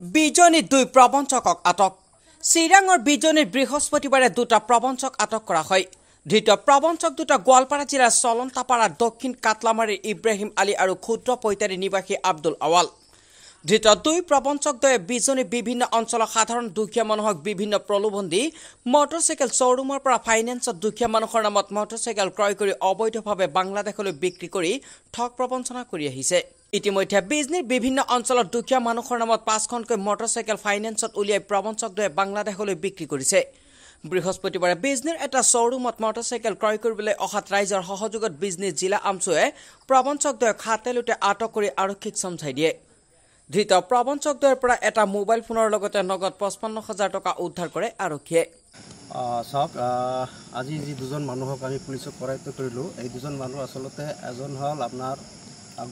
বিজনীত দুই প্ৰবঞ্চকক আটক চিৰাঙৰ বিজনীত বৃহস্পতিবাৰে দুটা প্ৰবঞ্চক আটক কৰা হয় ধৃত প্ৰবঞ্চক দুটা গোৱালপাৰা জিলাৰ চলন্তাপাৰা দক্ষিণ কাটলামাৰীৰ ইব্ৰাহিম আলী আৰু ক্ষুদ্ৰ পৈতাৰী নিবাসী আব্দুল আৱাল ধৃত দুই প্ৰবঞ্চকদ্বয়ে বিজনীৰ বিভিন্ন অঞ্চলৰ সাধাৰণ দুখীয়া মানুহক বিভিন্ন প্ৰলোভন দি মটৰচাইকেল শ্বৰুমৰ পৰা ফাইনেন্সত দুখীয়া মানুহৰ নামত মটৰচাইকেল ক্ৰয় কৰি অবৈধভাৱে বাংলাদেশলৈ বিক্ৰী কৰি ঠগ প্ৰবঞ্চনা কৰি আহিছে ইতিমধ্যে বিজনীৰ বিভিন্ন অঞ্চলত দুখীয়া মানুহৰ নামত 5খনকৈ মটৰচাইকেল ফাইনেন্সত উলিয়াই প্ৰবঞ্চকদ্বয়ে বাংলাদেশলৈ বিক্ৰী কৰিছে বৃহস্পতিবাৰে বিজনীৰ এটা শ্বৰুমত মটৰচাইকেল ক্ৰয় কৰিবলৈ অহাত ৰাইজৰ সহযোগত বিজনী জিলা আমচুৱে প্ৰবঞ্চকদ্বয়ক হাতেলুটে আটক কৰি আৰক্ষীক সমঝাই দিয়ে ধৃত প্ৰবঞ্চকদ্বয়ৰ পৰা এটা মোবাইল ফোনৰ লগতে নগদ 55,000 টকা উদ্ধাৰ কৰে আৰক্ষীয়ে আজি যি দুজন মানুহক আমি পুলিচক কৰায়ত্ব কৰিলোঁ এই দুজন মানুহ আসলতে এজন হল আপোনাৰ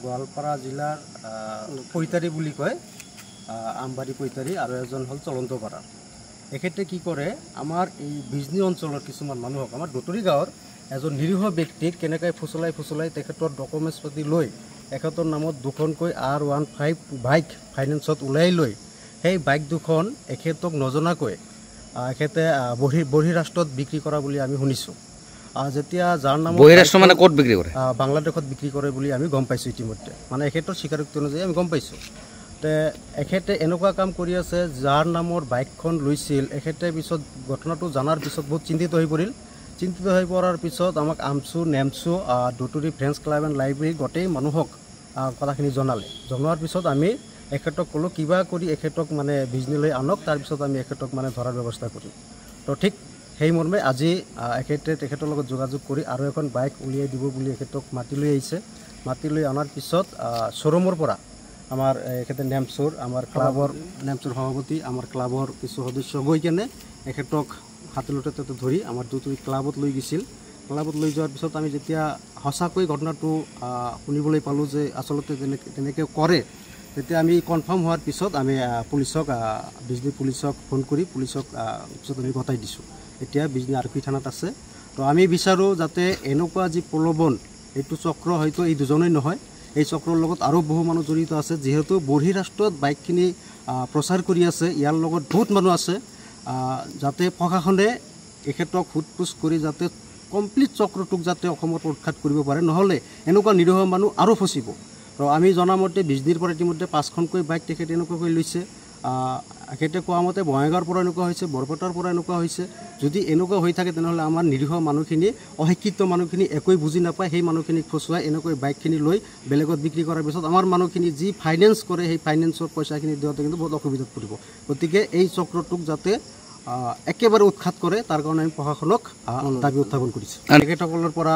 গোৱালপাৰা জিলাৰ পৈতাৰী বুলি কয় আমবাৰী পৈতাৰী আৰু এজন হল চলন্তপাৰা এখেতে কি কৰে আমাৰ এই বিজনী অঞ্চলৰ কিছুমান মানুহক আমাৰ দতৰি গাঁৱৰ এজন নিৰীহ ব্যক্তিক কেনেকৈ ফুচলাই তেখেতৰ ডকুমেণ্টছ পাতি লৈ এখেতৰ নামত দুখনকৈ R15 বাইক ফাইনেন্সত উলাই লৈ সেই বাইক দুখন এখেতক নজনাকৈ এখেতে বহিৰাষ্ট্ৰত বিক্ৰী কৰা বুলি আমি শুনিছোঁ যেতিয়া যাৰ নামত বহিৰাষ্ট্ৰ মানে ক'ত বিক্ৰী কৰে বাংলাদেশত বিক্ৰী কৰে বুলি আমি গম পাইছোঁ ইতিমধ্যে মানে এখেতৰ স্বীকাৰোক্তি অনুযায়ী আমি গম পাইছোঁ তে এখেতে এনেকুৱা কাম কৰি আছে যাৰ নামৰ বাইকখন লৈছিল এখেতে পিছত ঘটনাটো জানাৰ পিছত বহুত চিন্তিত হৈ পৰিল চিন্তিত হৈ পৰাৰ পিছত আমাক আমচু নেমচু দুটুৰি ফ্ৰেণ্ডছ ক্লাব এণ্ড লাইব্ৰেৰী গোটেই মানুহক কথাখিনি জনোৱাৰ পিছত আমি এখেতক ক'লোঁ কিবা কৰি এখেতক মানে বিজনীলৈ আনক তাৰপিছত আমি এখেতক মানে ধৰাৰ ব্যৱস্থা কৰিম তো ঠিক সেই মৰ্মে আজি এখেতে তেখেতৰ লগত যোগাযোগ কৰি আৰু এখন বাইক উলিয়াই দিব বুলি এখেতক মাতি লৈ আহিছে মাতি লৈ অনাৰ পিছত শ্বৰুমৰ পৰা আমাৰ এখেতে নেমচুৰ আমাৰ ক্লাবৰ নেমচুৰ সভাপতি আমাৰ ক্লাবৰ কিছু সদস্য গৈ কেনে এখেতক হাতলতে ধৰি আমাৰ দুটুৰি ক্লাবত লৈ গৈছিল ক্লাবত লৈ যোৱাৰ পিছত আমি যেতিয়া সঁচাকৈ ঘটনাটো শুনিবলৈ পালোঁ যে আচলতে তেনেকৈ কৰে তেতিয়া আমি কনফাৰ্ম হোৱাৰ পিছত আমি পুলিচক বিজনী পুলিচক ফোন কৰি পুলিচক পিছত আমি গতাই দিছোঁ এতিয়া বিজনী আৰক্ষী থানাত আছে তো আমি বিচাৰোঁ যাতে এনেকুৱা যি প্ৰলোভন এইটো চক্ৰ হয়তো এই দুজনেই নহয় এই চক্ৰৰ লগত আৰু বহু মানুহ জড়িত আছে যিহেতু বহিৰাষ্ট্ৰত বাইকখিনি প্ৰচাৰ কৰি আছে ইয়াৰ লগত বহুত মানুহ আছে যাতে প্ৰশাসনে এখেতক সোধপোছ কৰি যাতে কমপ্লিট চক্ৰটোক যাতে অসমত উৎখাত কৰিব পাৰে নহ'লে এনেকুৱা নিৰীহ মানুহ আৰু ফচিব তো আমি জনামতে বিজনীৰ পৰা ইতিমধ্যে 5খনকৈ বাইক তেখেতে এনেকুৱাকৈ লৈছে এখেতে কোৱা মতে বঙাইগাঁৱৰ পৰা এনেকুৱা হৈছে বৰপেটাৰ পৰা এনেকুৱা হৈছে যদি এনেকুৱা হৈ থাকে তেনেহ'লে আমাৰ নিৰীহ মানুহখিনি অশিক্ষিত মানুহখিনি একোৱে বুজি নাপায় সেই মানুহখিনিক ফচুৱাই এনেকৈ বাইকখিনি লৈ বেলেগত বিক্ৰী কৰাৰ পিছত আমাৰ মানুহখিনি যি ফাইনেন্স কৰে সেই ফাইনেন্সৰ পইচাখিনি দিওঁতে কিন্তু বহুত অসুবিধাত পৰিব গতিকে এই চক্ৰটোক যাতে একেবাৰে উৎখাত কৰে তাৰ কাৰণে আমি প্ৰশাসনক দাবী উত্থাপন কৰিছোঁ তেখেতসকলৰ পৰা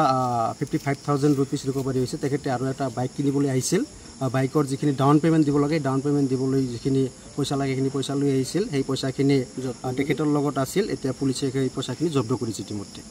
55,000 ৰুপিজ ৰিকভাৰী হৈছে তেখেতে আৰু এটা বাইক কিনিবলৈ আহিছিল বাইকৰ যিখিনি ডাউন পে'মেণ্ট দিব লাগে ডাউন পে'মেণ্ট দিবলৈ যিখিনি পইচা লাগে সেইখিনি পইচা লৈ আহিছিল সেই পইচাখিনি তেখেতৰ লগত আছিল এতিয়া পুলিচে সেই পইচাখিনি জব্দ কৰিছে ইতিমধ্যে